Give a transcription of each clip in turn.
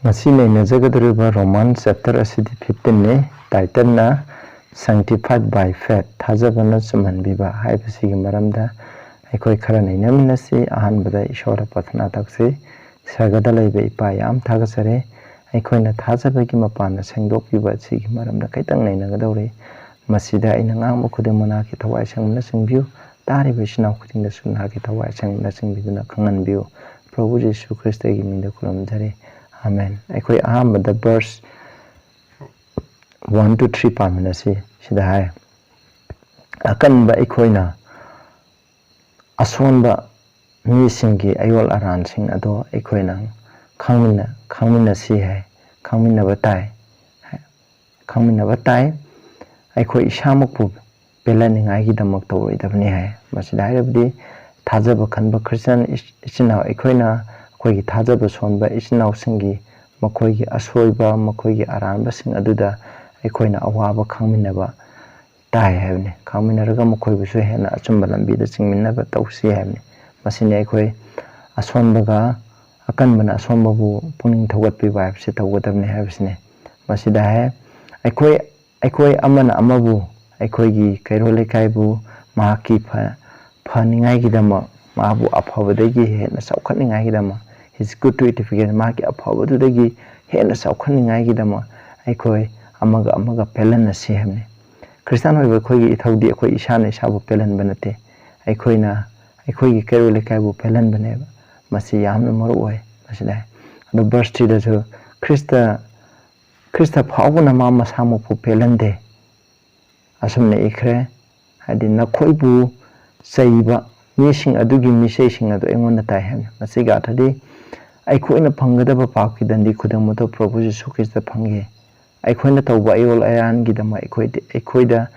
Ngasi neinajagadaruba Roman chapter asidi 15 ne title na sanctified by faith thajabana chumhanbiba haibasigi maramda aikoi khara nainaminasi ahanbada ishora pathna takse sagada laiba ipa yam thagasare aikoina thajabagi mapana sengdokpiba sigi maramda kaitang nainagadawre masida aina ngangba khudimana ki thawai sangna singbiu tariba isinaw khudingda sunna ki thawai sangna singbiduna khanganbiu Prabhu Jesu Christ gi minda kulamjare Amen. Aikoi ahambada verse 1 to 3 paminasi sida hai akanba aikoina asonba misingi ayol aran sing ado aikoina khangmina si hai khangmina batai aikoi isamakpu pelaningai gi damak tawroidabni hai masida hairabdi thajaba khanba Christian isinaw aikoina Koi thajaba sonba isinaw singi makoigi asoiba makoigi aranba sing aduda aikoina awaba khangminaba tai haibne khangminaraga makoibu su hena achumba lambida chingminaba tawsi haibne masini aikoi asonbaga akanbana asonbabu puning thogatpiba haibse tawgadabne haibsine masida hai aikoi amana amabu aikoigi kairo lekaibu mahaki phaningai gidama mabu aphabadagi hena saukhatningai gidama It's good to identify maki aphabadudagi hena saukhanningai gidama aikoi amaga pelanna si hamne Christian hoiba khoigi ithaudi akoi isana isabu pelan banate aikoina aikoigi kero lekaibu pelan baneba masi yamna maru oi masida ado verse 3 da so Krista phawuna ma masamu pu pelande asumne ikhre hadi nakhoibu saiba mising adugi misesing adu engonda tai ham masiga thadi aikoina phangadaba pakidandi khudamato Prabhu Jesu Christ phangge aikoina tawba ayol ayan gidama aikoida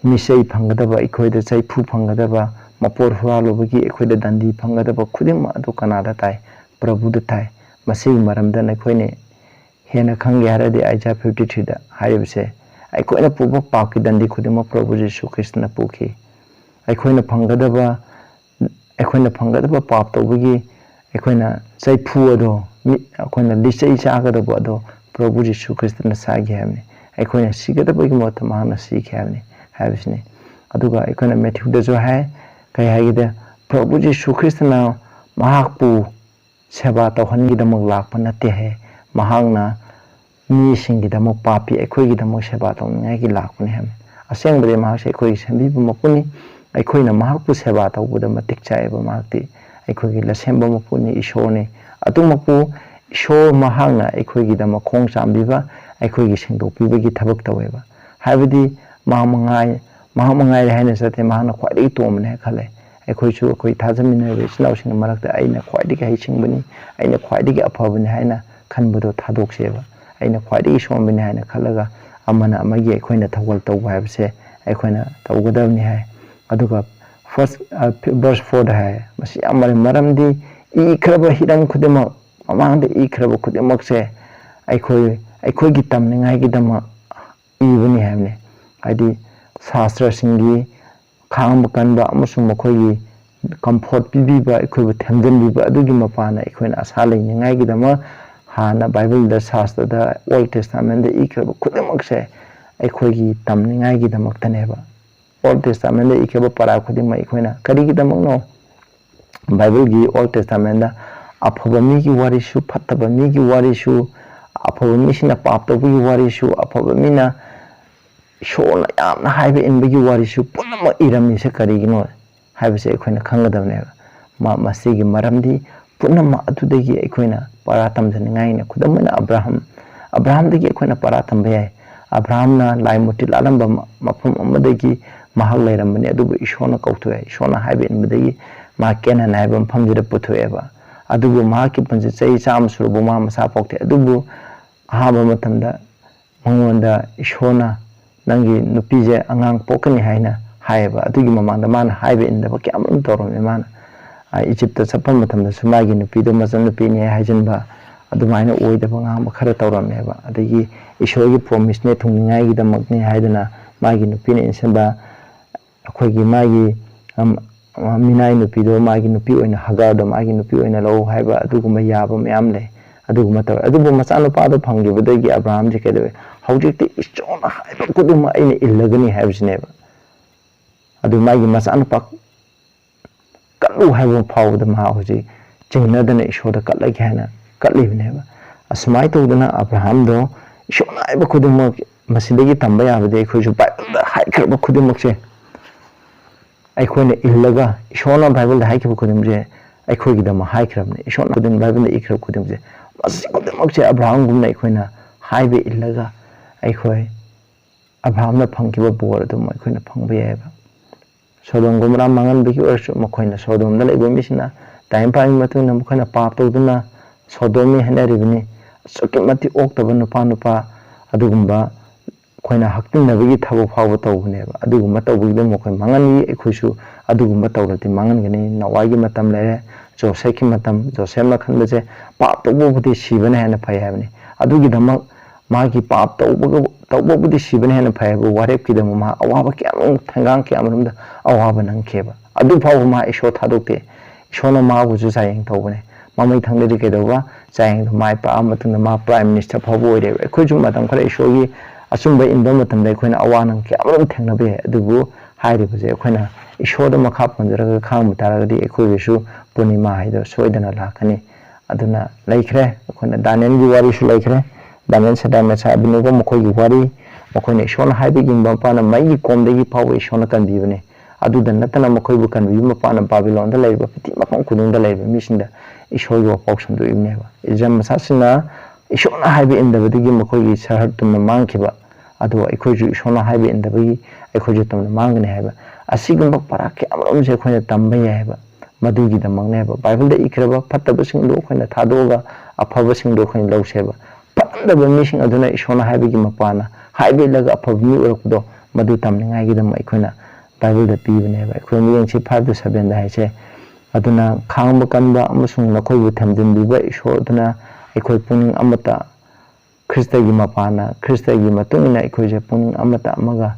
misei phangadaba aikoida chaipu phangadaba mapor huralobagi aikoida dandi phangadaba khudima adu kanada tai Prabhu da tai masigi maramda aikoine hena khangge haradi Isaiah 53 da haribse aikoina puba pakidandi khudima Prabhu Jesu Christ na pukhi aikoina phangadaba pap tawbagi aikoina chaipu ado aikoina lisai chagadaba ado Prabhu Jesu Christ na sagi hamne aikoina sigadabagi mota mahana sikhi hamne habisne aduga aikoina Matthew da jo hai kai haigida Prabhu Jesu Christ na mahakpu seba tawhangidamak lakpa natte hai mahangna misinggidamak papi aikoigidamak seba tawningai lakpani hamne asengbade mahakse aikoigi sambibu mapuni aikoina mahakpu seba tawbuda matik chaiba mahakti aikoigi lasemba mapuni ishone atumakpu ishor mahangna aikoigi dama khong chambiba aikoigi singdokpibagi thabak taweba haibadi mahamangai haina sate mahana khwaidagi tomne khale aikoichu akoi thajamina isnausing marakta aina khwaidagi haisingbani aina khwaidagi aphabani haina khanbado thadokseba aina khwaidagi sombani haina khalaga amana amagi aikoina thawal tawba haibse aikoina tawgadabni hai aduga first verse 4 da hai masi amare maramdi ikraba hiram khudima mamangda ikraba khudimak se aikoi gi tamningai gi dama ibani hamne adi shastra singi khangba kanba amasung makhoi comfort bibiba aikoi thamjan biba adugi mapana aikoina asa lainingai gi dama hana Bible da shastra da Old Testament da ikraba khudimak se aikoi gi tamningai gi damak taneba Old Testament da ikeba para khudima ikoina karigi damakno Bible gi Old Testament da aphaba mi gi warishu phattaba mi gi warishu aphaba mi sina paptabu gi warishu aphaba mina shona yamna haibe inbagi warishu punama irami se karigi no haibe se ikoina khangadabne masigi maramdi punama atudagi ikoina para tamjaningai na khudamana Abraham dagi ikoina para tamba yai Abraham na laimutil alamba mafum amadagi mahal lairambani adubu ishona kauthoe ishona haibe inbadagi ma kenan haibe mfamjida puthoeba adubu mahaki punji chai cham surubu ma masa pokte adubu ahaba matamda mangonda ishona nangi nupije angang pokani haina haiba adugi mamangda mana haibe indaba kyamam torome mana Egypt sapam matamda sumagi nupido mazan nupini haijanba adumaina oidaba ngamba khara toromeba adagi ishogi promise ne thungningai gi damakni haidana magi nupini insenba akoigi magi minai nupido magi nupi oina hagada magi nupi oina lo haiba aduguma yaba mayam le ꯑꯗꯨꯒꯨꯝꯕ ꯇꯧꯋꯦ ꯑꯗꯨꯕꯨ ꯃꯆꯥꯅꯨꯄꯥꯗꯣ ꯐꯪꯈꯤꯕꯗꯒꯤ ꯑꯕ꯭ꯔꯥꯍꯝꯁꯦ ꯀꯩꯗꯧꯋꯦ ꯍꯧꯖꯤꯛꯇꯤ ꯏꯁꯣꯔꯅ ꯍꯥꯏꯕ ꯈꯨꯗꯤꯡꯃꯛ ꯑꯩꯅ ꯏꯜꯂꯒꯅꯤ ꯍꯥꯏꯕꯁꯤꯅꯦꯕ ꯑꯗꯨ ꯃꯥꯒꯤ ꯃꯆꯥꯅꯨꯄꯥ ꯀꯠꯂꯨ ꯍꯥꯏꯕ ꯐꯥꯎꯕꯗ ꯃꯍꯥꯛ ꯍꯧꯖꯤꯛ ꯆꯤꯡꯅꯗꯅ ꯏꯁꯣꯔꯗ ꯀꯠꯂꯒꯦ ꯍꯥꯏꯅ ꯀꯠꯂꯤꯕꯅꯦꯕ ꯑꯁꯨꯃꯥꯏꯅ ꯇꯧꯗꯅ ꯑꯕ꯭ꯔꯥꯍꯝꯗꯣ ꯏꯁꯣꯔꯅ ꯍꯥꯏꯕ ꯈꯨꯗꯤꯡꯃꯛ ꯃꯁꯤꯗꯒꯤ ꯇꯝꯕ ꯌꯥꯕꯗꯤ ꯑꯩꯈꯣꯏꯁꯨ ꯕꯥꯏꯕꯜꯗ ꯍꯥꯏꯈ꯭ꯔꯕ ꯈꯨꯗꯤꯡꯃꯛꯁꯦ ꯑꯩꯈꯣꯏꯅ ꯏꯜꯂꯒ ꯏꯁꯣꯔꯅ ꯕꯥꯏꯕꯜꯗ ꯍꯥꯏꯈꯤꯕ ꯈꯨꯗꯤꯡꯃꯛꯁꯦ ꯑꯩꯈꯣꯏꯒꯤꯗꯃꯛ ꯍꯥꯏꯈ꯭ꯔꯕꯅꯤ ꯏꯁꯣꯔꯅ ꯈꯨꯗꯤꯡ ꯕꯥꯏꯕꯜꯗ ꯏꯈ꯭ꯔꯕ ꯈꯨꯗꯤꯡꯃꯛꯁꯦ ꯃꯁꯤ ꯈꯨꯗꯤꯡꯃꯛꯁꯦ ꯑꯕ꯭ꯔꯥꯍꯝꯒꯨꯝꯅ ꯑꯩꯈꯣꯏꯅ ꯍꯥꯏꯕ ꯏꯜꯂꯒ ꯑꯩꯈꯣꯏ ꯑꯕ꯭ꯔꯥꯍꯝꯅ ꯐꯪꯈꯤꯕ ꯕꯣꯔ ꯑꯗꯨꯝ ꯑꯩꯈꯣꯏꯅ ꯐꯪꯕ ꯌꯥꯏꯑꯕ ꯁꯣꯗꯣꯝ ꯒꯣꯃꯣꯔꯥ ꯃꯥꯡꯍꯟꯕꯒꯤ ꯑꯣꯏꯔꯁꯨ ꯃꯈꯣꯏꯅ ꯁꯣꯗꯣꯝꯗ ꯂꯩꯕ ꯃꯤꯁꯤꯡꯅ ꯇꯥꯏꯝ ꯄꯥꯏꯕ ꯃꯇꯨꯡꯗ ꯃꯈꯣꯏꯅ ꯄꯥꯞ ꯇꯧꯗꯨꯅ ꯁꯣꯗꯣꯝꯅꯤ ꯍꯥꯏꯅꯔꯤꯕꯅꯤ ꯑꯁꯨꯛꯀꯤ ꯃꯇꯤꯛ ꯑꯣꯛꯇꯕ ꯅꯨꯄꯥ ꯑꯗꯨꯒꯨꯝꯕ ꯑꯩꯈꯣꯏꯅ ꯍꯛꯇꯤꯟꯅꯕꯒꯤ ꯊꯕꯛ ꯐꯥꯎꯕ ꯇꯧꯕꯅꯦꯕ ꯑꯗꯨꯒꯨꯝꯕ ꯇꯧꯕꯒꯤꯗ ꯃꯈꯣꯏ ꯃꯥꯡꯍꯟꯉꯤ ꯑꯩꯈꯣꯏꯁꯨ ꯑꯗꯨꯒꯨꯝꯕ ꯇꯧꯔꯗꯤ ꯃꯥꯡꯍꯟꯒꯅꯤ ꯅꯋꯥꯏꯒꯤ ꯃꯇꯝ ꯂꯩꯔꯦ ꯖꯣꯁꯦꯐꯀꯤ ꯃꯇꯝ ꯖꯣꯁꯦꯐꯅ ꯈꯟꯕꯁꯦ ꯄꯥꯞ ꯇꯧꯕꯕꯨꯗꯤ ꯁꯤꯕꯅ ꯍꯦꯟꯅ ꯐꯩ ꯍꯥꯏꯕꯅꯤ ꯑꯗꯨꯒꯤꯗꯃꯛ ꯃꯥꯒꯤ ꯄꯥꯞ ꯇꯧꯕꯕꯨꯗꯤ ꯁꯤꯕꯅ ꯍꯦꯟꯅ ꯐꯩ ꯍꯥꯏꯕ ꯋꯥꯔꯦꯞꯀꯤꯗꯃꯛ ꯃꯍꯥꯛ ꯑꯋꯥꯕ ꯀꯌꯥꯃꯔꯨꯝ ꯊꯦꯡꯒꯥꯡ ꯀꯌꯥꯃꯔꯨꯝꯗ ꯑꯋꯥꯕ ꯅꯪꯈꯤꯕ ꯑꯗꯨ ꯐꯥꯎꯕ ꯃꯥ ꯏꯁꯣꯔ ꯊꯥꯗꯣꯛꯇꯦ ꯏꯁꯣꯔꯅ ꯃꯥꯕꯨꯁꯨ ꯆꯥꯌꯦꯡ ꯇꯧꯕꯅꯦ ꯃꯃꯩ ꯊꯪꯗꯗꯤ ꯀꯩꯗꯧꯕ ꯆꯥꯌꯦꯡꯗꯣ ꯃꯥꯏ ꯄꯥꯛꯑ ꯃꯇꯨꯡꯗ ꯃꯥ ꯄ꯭ꯔꯥꯏꯝ ꯃꯤꯅꯤꯁꯇꯔ ꯐꯥꯎꯕ ꯑꯣꯏꯔꯦꯕ ꯑꯩꯈꯣꯏꯁꯨ ꯃꯇꯝ ꯈꯔ ꯏꯁꯣꯔꯒꯤ ꯑꯆꯨꯝꯕ ꯏꯟꯕ ꯃꯇꯝꯗ ꯑꯩꯈꯣꯏꯅ ꯑꯋꯥ ꯅꯪ ꯀꯌꯥꯃꯔꯨꯝ ꯊꯦꯡꯅꯕ ꯌꯥꯏ ꯑꯗꯨꯕꯨ ꯍꯥꯏꯔꯤꯕꯁꯦ ꯑꯩꯈꯣꯏꯅ ꯏꯁꯣꯔꯗ ꯃꯈꯥ ꯄꯣꯟꯖꯔꯒ ꯈꯥꯡꯕ ꯇꯥꯔꯒꯗꯤ ꯑꯩꯈꯣꯏꯒꯤꯁꯨ ꯄꯨꯔꯅꯤꯃꯥ ꯍꯥꯏꯗꯣ ꯁꯣꯏꯗꯅ ꯂꯥꯛꯀꯅꯤ ꯑꯗꯨꯅ ꯂꯩꯈ꯭ꯔꯦ ꯑꯩꯈꯣꯏꯅ ꯗꯥꯅꯤꯌꯦꯜꯒꯤ ꯋꯥꯔꯤꯁꯨ ꯂꯩꯈ꯭ꯔꯦ ꯗꯥꯅꯤꯌꯦꯜ ꯁꯗꯥꯛ ꯃꯦꯁꯥꯛ ꯑꯕꯦꯗꯅꯦꯒꯣ ꯃꯈꯣꯏꯒꯤ ꯋꯥꯔꯤ ꯃꯈꯣꯏꯅ ꯏꯁꯣꯔꯅ ꯍꯥꯏꯕ ꯏꯟꯕ ꯃꯄꯥꯅ ꯃꯩꯒꯤ ꯀꯣꯝꯗꯒꯤ ꯐꯥꯎꯕ ꯏꯁꯣꯔꯅ ꯀꯟꯕꯤꯕꯅꯤ ꯑꯗꯨꯗ ꯅꯠꯇꯅ ꯃꯈꯣꯏꯕꯨ ꯀꯟꯕꯤꯕ ꯃꯄꯥꯅ ꯕꯥꯕꯤꯂꯣꯟꯗ ꯂꯩꯔꯤꯕ ꯄ꯭ꯔꯤꯊꯤ ꯃꯐꯝ ꯈꯨꯗꯤꯡꯗ ꯂꯩꯔꯤꯕ ꯃꯤꯁꯤꯡꯗ ꯏꯁꯣꯔꯒꯤ ꯋꯥꯄꯥꯎ ꯁꯟꯗꯣꯛꯏꯕꯅꯦꯕ ꯏꯖꯔꯦꯜ ꯃꯆꯥꯁꯤꯡꯅ ꯏꯁꯣꯔꯅ ꯍꯥꯏꯕ ꯏꯟꯗꯕꯗꯒꯤ ꯃꯈꯣꯏꯒꯤ ꯁꯍꯔ ꯇꯨꯝꯅ ꯃꯥꯡꯈꯤꯕ ꯑꯗꯨꯒ ꯑꯩꯈꯣꯏꯁꯨ ꯏꯁꯣꯔꯅ ꯍꯥꯏꯕ ꯏꯟꯗꯕꯒꯤ ꯑꯩꯈꯣꯏꯁꯨ ꯇꯨꯝꯅ ꯃꯥꯡꯒꯅꯤ ꯍꯥꯏꯕ ꯑꯁꯤꯒꯨꯝꯕ ꯄꯔꯥ ꯀꯌꯥꯃꯔꯨꯝꯁꯦ ꯑꯩꯈꯣꯏꯅ ꯇꯝꯕ ꯌꯥꯏ ꯍꯥꯏꯕ ꯃꯗꯨꯒꯤꯗꯃꯛꯅꯦꯕ ꯕꯥꯏꯕꯜꯗ ꯏꯈ꯭ꯔꯕ ꯐꯠꯇꯕꯁꯤꯡꯗꯣ ꯑꯩꯈꯣꯏꯅ ꯊꯥꯗꯣꯛꯑꯒ ꯑꯐꯕꯁꯤꯡꯗꯣ ꯑꯩꯈꯣꯏꯅ ꯂꯧꯁꯦꯕ ꯐꯠꯇꯕ ꯃꯤꯁꯤꯡ ꯑꯗꯨꯅ ꯏꯁꯣꯔꯅ ꯍꯥꯏꯕꯒꯤ ꯃꯄꯥꯅ ꯍꯥꯏꯕ ꯏꯜꯂꯒ ꯑꯐꯕ ꯃꯤ ꯑꯣꯏꯔꯛꯄꯗꯣ ꯃꯗꯨ ꯇꯝꯅꯤꯡꯉꯥꯏꯒꯤꯗꯃꯛ ꯑꯩꯈꯣꯏꯅ ꯕꯥꯏꯕꯜꯗ ꯄꯤꯕꯅꯦꯕ ꯑꯩꯈꯣꯏ ꯃꯤꯠꯌꯦꯡꯁꯤ 5-7 ꯍꯥꯏꯁꯦ ꯑꯗꯨꯅ ꯈꯥꯡꯕ ꯀꯟꯕ ꯑꯃꯁꯨꯡ ꯅꯈꯣꯏꯕꯨ ꯊꯦꯝꯖꯤꯟꯕꯤꯕ ꯏꯁꯣꯔ ꯑꯗꯨꯅ ꯑꯩꯈꯣꯏ ꯄꯨꯛꯅꯤꯡ ꯑꯃꯠꯇ ꯈ꯭ꯔꯤꯁꯇꯒꯤ ꯃꯄꯥꯟꯅ ꯈ꯭ꯔꯤꯁꯇꯒꯤ ꯃꯇꯨꯡ ꯏꯟꯅ ꯑꯩꯈꯣꯏꯁꯦ ꯄꯨꯛꯅꯤꯡ ꯑꯃꯠꯇ ꯑꯃꯒ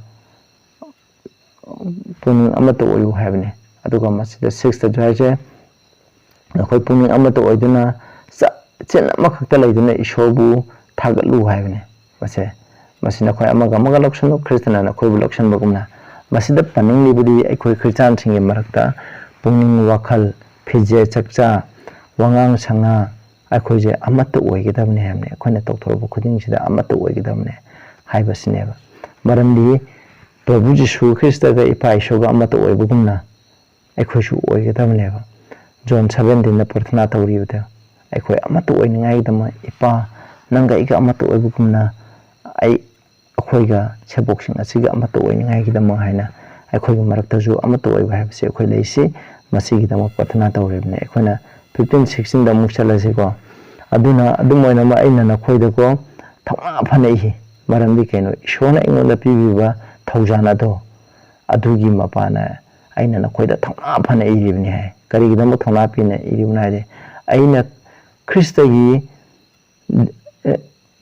ꯄꯨꯛꯅꯤꯡ ꯑꯃꯠꯇ ꯑꯣꯏꯌꯨ ꯍꯥꯏꯕꯅꯤ ꯑꯗꯨꯒ ꯃꯁꯤꯗ 6ꯇ ꯍꯥꯏꯁꯦ ꯑꯩꯈꯣꯏ ꯄꯨꯛꯅꯤꯡ ꯑꯃꯠꯇ ꯑꯣꯏꯗꯨꯅ ꯆꯤꯟ ꯑꯃꯈꯛꯇ ꯂꯩꯗꯨꯅ ꯏꯁꯣꯔꯕꯨ ꯊꯥꯒꯠꯂꯨ ꯍꯥꯏꯕꯅꯤ ꯃꯁꯤꯅ ꯑꯩꯈꯣꯏ ꯑꯃꯒ ꯂꯧꯁꯤꯟꯅꯨ ꯈ꯭ꯔꯤꯁꯇꯅ ꯑꯩꯈꯣꯏꯕꯨ ꯂꯧꯁꯤꯟꯕꯒꯨꯝꯅ ꯃꯁꯤꯗ ꯄꯟꯅꯤꯡꯂꯤꯕꯗꯤ ꯑꯩꯈꯣꯏ ꯈ꯭ꯔꯤꯁꯇꯥꯟꯁꯤꯡꯒꯤ ꯃꯔꯛꯇ ꯄꯨꯛꯅꯤꯡ ꯋꯥꯈꯜ ꯐꯤꯖꯦꯠ ꯆꯛꯆꯥ ꯋꯥꯉꯥꯡ ꯁꯉꯥꯡ ꯑꯩꯈꯣꯏꯁꯦ ꯑꯃꯠꯇ ꯑꯣꯏꯒꯗꯕꯅꯤ ꯍꯥꯏꯕꯅꯤ ꯑꯩꯈꯣꯏꯅ ꯇꯧꯊꯣꯔꯛꯄ ꯈꯨꯗꯤꯡꯁꯤꯗ ꯑꯃꯠꯇ ꯑꯣꯏꯒꯗꯕꯅꯤ ꯍꯥꯏꯕꯁꯤꯅꯦꯕ ꯃꯔꯝꯗꯤ ꯄ꯭ꯔꯚꯨ ꯖꯤꯁꯨ ꯈ꯭ꯔꯤꯁꯇꯒ ꯏꯄꯥ ꯏꯁꯣꯔꯒ ꯑꯃꯠꯇ ꯑꯣꯏꯕꯒꯨꯝꯅ ꯑꯩꯈꯣꯏꯁꯨ ꯑꯣꯏꯒꯗꯕꯅꯦꯕ ꯖꯣꯟ 17ꯗ ꯄ꯭ꯔꯊꯅꯥ ꯇꯧꯔꯤꯕꯗ ꯑꯩꯈꯣꯏ ꯑꯃꯠꯇ ꯑꯣꯏꯅꯤꯡꯉꯥꯏꯒꯤꯗꯃꯛ ꯏꯄꯥ ꯅꯪꯒ ꯑꯩꯒ ꯑꯃꯠꯇ ꯑꯣꯏꯕꯒꯨꯝꯅ ꯑꯩꯈꯣꯏꯒ ꯁꯦꯕꯣꯛꯁꯤꯡ ꯑꯁꯤꯒ ꯑꯃꯠꯇ ꯑꯣꯏꯅꯤꯡꯉꯥꯏꯒꯤꯗꯃꯛ ꯍꯥꯏꯅ ꯑꯩꯈꯣꯏꯒꯤ ꯃꯔꯛꯇꯁꯨ ꯑꯃꯠꯇ ꯑꯣꯏꯕ ꯍꯥꯏꯕꯁꯤ ꯑꯩꯈꯣꯏ ꯂꯩꯁꯤ ꯃꯁꯤꯒꯤꯗꯃꯛ ꯄ꯭ꯔꯊꯅꯥ ꯇꯧꯔꯤꯕꯅꯤ ꯑꯩꯈꯣꯏꯅ 15-16ꯗ ꯑꯃꯨꯛ ꯆꯠꯂꯁꯤꯀꯣ ꯑꯗꯨꯅ ꯑꯗꯨꯝ ꯑꯣꯏꯅꯃꯛ ꯑꯩꯅ ꯅꯈꯣꯏꯗꯀꯣ ꯊꯧꯅꯥ ꯐꯅ ꯏꯈꯤ ꯃꯔꯝꯗꯤ ꯀꯩꯅꯣ ꯏꯁꯣꯔꯅ ꯑꯩꯉꯣꯟꯗ ꯄꯤꯕꯤꯕ ꯊꯧꯖꯥꯟ ꯑꯗꯣ ꯑꯗꯨꯒꯤ ꯃꯄꯥꯅ ꯑꯩꯅ ꯅꯈꯣꯏꯗ ꯊꯧꯅꯥ ꯐꯅ ꯏꯔꯤꯕꯅꯤ ꯍꯥꯏ ꯀꯔꯤꯒꯤꯗꯃꯛ ꯊꯧꯅꯥ ꯄꯤꯅ ꯏꯔꯤꯕꯅꯣ ꯍꯥꯏꯗꯤ ꯑꯩꯅ ꯈ꯭ꯔꯤꯁꯇꯒꯤ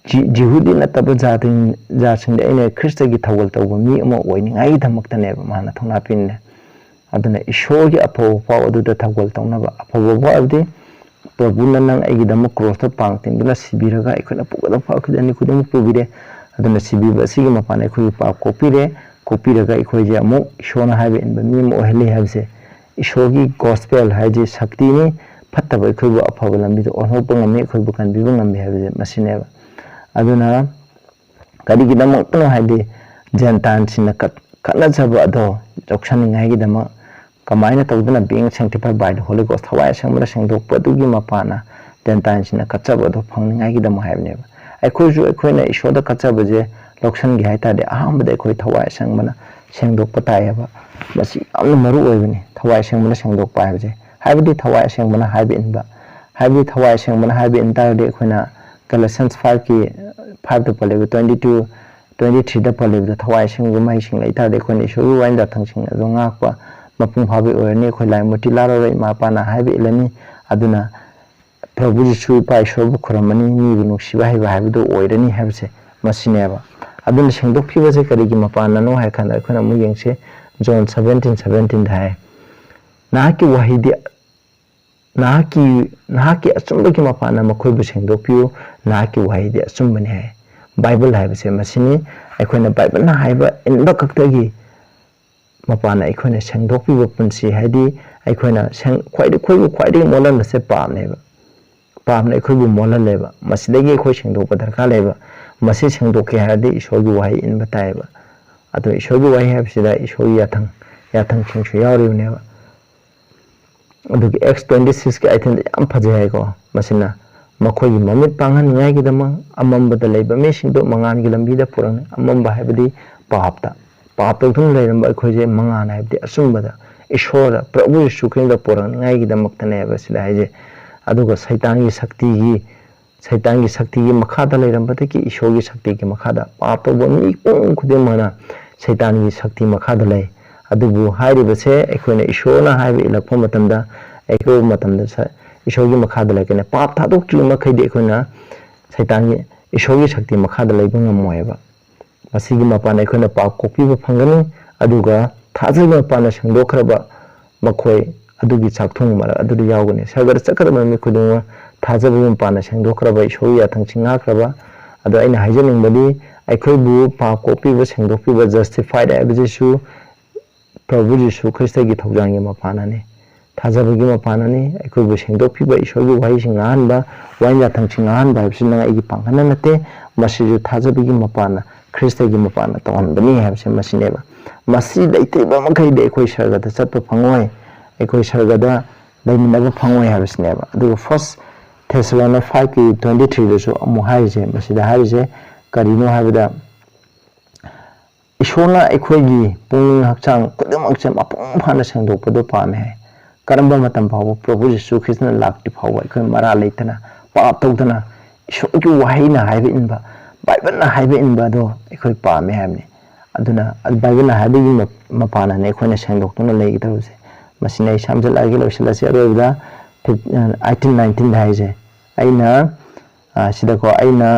ꯖꯤꯍꯨꯗꯤ ꯅꯠꯇꯕ ꯖꯥꯠꯁꯤꯡꯗ ꯑꯩꯅ ꯈ꯭ꯔꯤꯁꯇꯒꯤ ꯊꯧꯒꯜ ꯇꯧꯕ ꯃꯤ ꯑꯃ ꯑꯣꯏꯅꯤꯡꯉꯥꯏꯒꯤꯗꯃꯛꯇꯅꯦꯕ ꯃꯥꯅ ꯊꯧꯅꯥ ꯄꯤꯅꯦ ꯑꯗꯨꯅ ꯏꯁꯣꯔꯒꯤ ꯑꯐꯕ ꯄꯥꯎ ꯑꯗꯨꯗ ꯊꯧꯒꯜ ꯇꯧꯅꯕ ꯑꯐꯕ ꯄꯥꯎ ꯍꯥꯏꯕꯗꯤ ꯄ꯭ꯔꯚꯨꯅ ꯅꯪ ꯑꯩꯒꯤꯗꯃꯛ ꯀ꯭ꯔꯣꯁꯇ ꯄꯥꯡ ꯇꯤꯡꯗꯨꯅ ꯁꯤꯕꯤꯔꯒ ꯑꯩꯈꯣꯏꯅ ꯄꯨꯒꯗꯕ ꯄꯥꯞ ꯈꯨꯗꯤꯡꯃꯛ ꯄꯨꯕꯤꯔꯦ ꯑꯗꯨꯅ ꯁꯤꯕꯤꯕ ꯑꯁꯤꯒꯤ ꯃꯄꯥꯟꯗ ꯑꯩꯈꯣꯏꯒꯤ ꯄꯥꯞ ꯀꯣꯛꯄꯤꯔꯒ ꯑꯩꯈꯣꯏꯁꯦ ꯑꯃꯨꯛ ꯏꯁꯣꯔꯅ ꯍꯥꯏꯕ ꯏꯟꯕ ꯃꯤ ꯑꯃ ꯑꯣꯏꯍꯜꯂꯤ ꯍꯥꯏꯕꯁꯦ ꯏꯁꯣꯔꯒꯤ ꯒꯣꯁꯄꯦꯜ ꯍꯥꯏꯁꯦ ꯁꯛꯇꯤꯅꯤ ꯐꯠꯇꯕ ꯑꯩꯈꯣꯏꯕꯨ ꯑꯐꯕ ꯂꯝꯕꯤꯗ ꯑꯣꯟꯊꯣꯛꯄ ꯉꯝꯃꯤ ꯑꯩꯈꯣꯏꯕꯨ ꯀꯟꯕꯤꯕ ꯉꯝꯃꯤ ꯍꯥꯏꯕꯁꯦ ꯃꯁꯤꯅꯦꯕ ꯑꯗꯨꯅ ꯀꯔꯤꯒꯤꯗꯃꯛꯇꯅꯣ ꯍꯥꯏꯗꯤ ꯖꯦꯟꯇꯥꯏꯜꯁꯤꯡꯅ ꯈꯠꯅꯖꯕ ꯑꯗꯣ ꯌꯥꯎꯁꯟꯅꯤꯡꯉꯥꯏꯒꯤꯗꯃꯛ ꯀꯃꯥꯏꯅ ꯇꯧꯗꯨꯅ being sanctified by the Holy Ghost ꯊꯋꯥꯏ ꯑꯁꯦꯡꯕꯗ ꯁꯦꯡꯗꯣꯛꯄ ꯑꯗꯨꯒꯤ ꯃꯄꯥꯅ ꯖꯦꯟꯇꯥꯏꯜꯁꯤꯡꯅ ꯀꯠꯆꯕ ꯑꯗꯣ ꯐꯪꯅꯤꯡꯉꯥꯏꯒꯤꯗꯃꯛ ꯍꯥꯏꯕꯅꯦꯕ ꯑꯩꯈꯣꯏꯅ ꯏꯁꯣꯔꯗ ꯀꯠꯆꯕꯁꯦ ꯂꯧꯁꯟꯒꯦ ꯍꯥꯏꯇꯥꯔꯗꯤ ꯑꯍꯥꯟꯕꯗ ꯑꯩꯈꯣꯏ ꯊꯋꯥꯏ ꯑꯁꯦꯡꯕꯅ ꯁꯦꯡꯗꯣꯛꯄ ꯇꯥꯏꯌꯦꯕ ꯃꯁꯤ ꯌꯥꯝꯅ ꯃꯔꯨ ꯑꯣꯏꯕꯅꯤ ꯊꯋꯥꯏ ꯑꯁꯦꯡꯕꯅ ꯁꯦꯡꯗꯣꯛꯄ ꯍꯥꯏꯕꯁꯦ ꯍꯥꯏꯕꯗꯤ ꯊꯋꯥꯏ ꯑꯁꯦꯡꯕꯅ ꯍꯥꯏꯕ ꯏꯟꯕ ꯍꯥꯏꯕꯗꯤ ꯊꯋꯥꯏ ꯑꯁꯦꯡꯕꯅ ꯍꯥꯏꯕ ꯏꯟ ꯇꯥꯔꯗꯤ ꯑꯩꯈꯣꯏꯅ Galatians 5ꯗ ꯄꯜꯂꯤꯕ 22-23ꯗ ꯄꯜꯂꯤꯕꯗ ꯊꯋꯥꯏ ꯑꯁꯦꯡꯕ ꯃꯍꯩꯁꯤꯡ ꯂꯩꯇꯥꯔꯗꯤ ꯑꯩꯈꯣꯏꯅ ꯏꯁꯣꯔꯒꯤ ꯋꯥꯔꯤ ꯗꯥꯊꯪꯁꯤꯡ ꯑꯗꯨ ꯉꯥꯛꯄ ꯃꯄꯨꯡ ꯐꯥꯕ ꯑꯣꯏꯔꯅꯤ ꯑꯩꯈꯣꯏ ꯂꯥꯏꯃꯨꯔꯇꯤ ꯂꯥꯔꯔꯣꯏ ꯏꯃꯥ ꯏꯄꯥꯅ ꯍꯥꯏꯕ ꯏꯜꯂꯅꯤ ꯑꯗꯨꯅ ꯄ꯭ꯔꯚꯨ ꯖꯤꯁꯨ ꯏꯄꯥ ꯏꯁꯣꯔꯕꯨ ꯈꯨꯔꯨꯝꯃꯅꯤ ꯃꯤꯕꯨ ꯅꯨꯡꯁꯤꯕ ꯍꯩꯕ ꯍꯥꯏꯕꯗꯨ ꯑꯣꯏꯔꯅꯤ ꯍꯥꯏꯕꯁꯦ ꯃꯁꯤꯅꯦꯕ ꯑꯗꯨꯅ ꯁꯦꯡꯗꯣꯛꯈꯤꯕꯁꯦ ꯀꯔꯤꯒꯤ ꯃꯄꯥꯟꯅꯅꯣ ꯍꯥꯏ ꯀꯥꯟꯗ ꯑꯩꯈꯣꯏꯅ ꯑꯃꯨꯛ ꯌꯦꯡꯁꯤ ꯖꯣꯟ 17:17ꯗ ꯍꯥꯏ ꯅꯍꯥꯛꯀꯤ ꯋꯥꯍꯩꯗꯤ nahaki achumbagi mapana makhoi bu sengdokpiu nahaki wahidi achumbani hai Bible haibase masini aikoina Bible na haiba inba kaktagi mapana aikoina sengdokpiu punsi haidi aikoina khwaidi molan se pamneba pamna aikoibu molan leba masidagi aikoi sengdokpa darka leba masi sengdokke haidi isorgi wahi inba taiba ado isorgi wahi haibsida isorgi yathang chingchu yauribneba X26 के आइथन याम फजे को मसिना मखोगी ममित पांगन न्याय की दम अमम बदले बमे सिंदो मंगान की लंबी the पुरंग अमम बाहेबदी पाप तुम लेरम अखोजे मंगान हाइबदी असुंबदा ईश्वर प्रभु यीशु क्रिस्त पुरंग न्याय की दमक तने बसिदा हाइजे अदुगा शैतान की शक्ति की मखादा लेरम बते की ईश्वर की शक्ति की मखादा पाप बमी खुदे मना शैतान की शक्ति मखादा ले अदुबु हाइरिबसे अखोइना ईश्वरना हाइबे इलक्पो मतमदा अखो मतमदा ईश्वरगी मखादा लेकने पाप थादोक्ट्रि मखैदि अखोइना शैतानगी ईश्वरगी शक्ति मखादा लेबो ngमोयबा मसिगी मपान अखोइना पाप कोपिबो फंगनी अदुगा थाजगी मपान संदोखरबा मखोय अदुगी चाकथोंग मरा अदुदि यावगने सरगर चकरबा मिखुदुंग थाजबो मपान संदोखरबा ईश्वरगी याथंग चिंगाखरबा अदु आइना हाइजनिंगबदि अखोइबु पाप कोपिबो संदोखपिबो जस्टिफाइड एबजेसु प्रभु यीशु ख्रिस्त की थौजांगी मपानाने थाजबगी मपानाने अखोइबु सेंदोक्पिबा ईश्वरगी वाहिसिंग ngahanba वाइना थंगसिंग ngahanba हाइबसिना आइगी पांगना नते मसिजु थाजबगी मपाना ख्रिस्तगी मपाना तवनबनी हाइबसे मसिनेबा मसि दैत्रिबा मखैदे अखोइ सरगदा चत्प फंगोय अखोइ सरगदा लैमिनबा फंगोय हाइबसिनेबा अदु फर्स्ट थेसलोनिक 5 की 23 दसु अमु हाइजे मसिदा हाइजे करिनो हाइबदा ईश्वरना अखोइगी पुंग हक्चांग खुदमकसे मपुंग फाना सेंदोकपदो पामे है करंबा मतम फाव प्रभु यीशु ख्रिस्टना लाक्ति फाव अखोइ मरा लेतना पाप तौदना ईश्वरगी वाहिना हाइबे इनबा बाइबलना हाइबे इनबा दो अखोइ पामे हाइबने अदुना बाइबलना हाइबेगी मपानाने अखोइना सेंदोक्तुना लेगिदरुसे मसिना इसामजलागे लोसलासे अरोबदा 18 19 हाइजे आइना सिदको आइना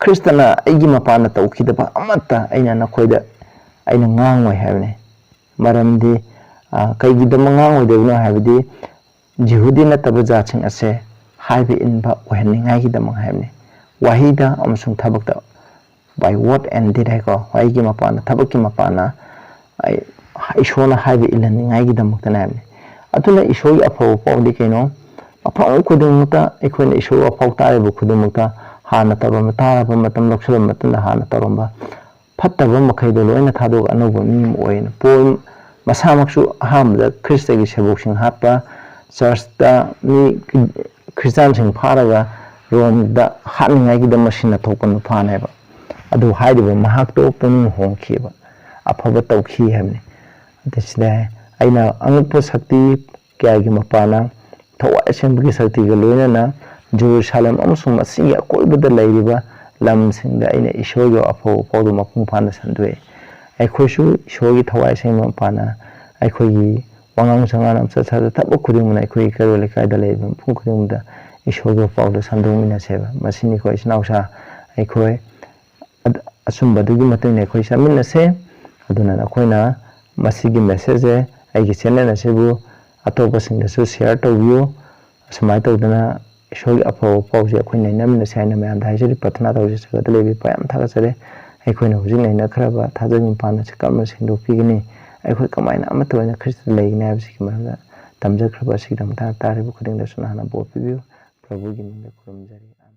ख्रिस्टना आइगी मपाना तौखिदबा अमत्ता आइना नखोइदा आइना ngangoy हाइबने मरमदि कईगिदम ngangoyदबनो हाइबदि जिहुदी नतब जाचिंग असे हाइबे इनबा ओहनिंगायगिदम हाइबने वाहिदा अमसुंग थबकता बाय वर्ड एंड डिड हाइको वाहिगी मपाना थबकि मपाना ईश्वरना हाइबे इलनिंगायगिदम तने हाइबने अतुना ईश्वरगी अफव पावदि कैनो अफव खुदुमता अखोइना ईश्वर अफव तारेबु खुदुमता हाना तबम तारब मतम लक्षल मतन हाना तरम्बा फत्तब मखैदो लोइना थादोग अनोब मीम ओइन पोल मसामक्सु अहामदा ख्रिस्टगी सेबोक्सिंग हापा चर्चता मी ख्रिस्टान सिंग फारगा रोमदा हानिंगागी द मसिना थोपन फानेबा अदु हाइदिबा महाक्तो पुनिंग होंखिबा अफब तौखी हेमने दसिदा आइना अंगप शक्ति क्यागी मपाना थवाय सेंबगी शक्ति ग लोइना जेरूशलेम अमसुंग मसिगी अकोइबदा लैरिबा लमसिंगदा आइना ईश्वरगी अफव पावदो मपुंग फाना संदुए अखोइसु ईश्वरगी थवाय सेंग मपाना अखोइगी वांगांग संगान अमसा थब खुदिंगना अखोइ करो लेकायदा लैबा मपुंग खुदिंगदा ईश्वरगी पावदो संदुमिना सेबा मसिनी को इस्नाउसा अखोइ असुंबदुगी मतैन अखोइ समिनसे अदुना अखोइना मसिगी मेसेज आइगी चैनल असेबु अतोपसिंगदसु शेयर तौबियो असमाय तौदना ईश्वरगी अफव पावजे अखोइ नैनमिनसे हाइना मयाम हाइजरि प्रार्थना तौजे सगद लेबि पायाम थागसरे अखोइना हुजिक नैना खरबा थाजगिं पाना सकम सिंदोपिगनि अखोइ कमाइना अमतोइना ख्रिस्त लेगिने हाबसिगी मरदा तमजखरबा सिगदम तारिबु खुदिंदसु नाना बोपिबियो प्रभुगी मिंदा खुरुमजरि।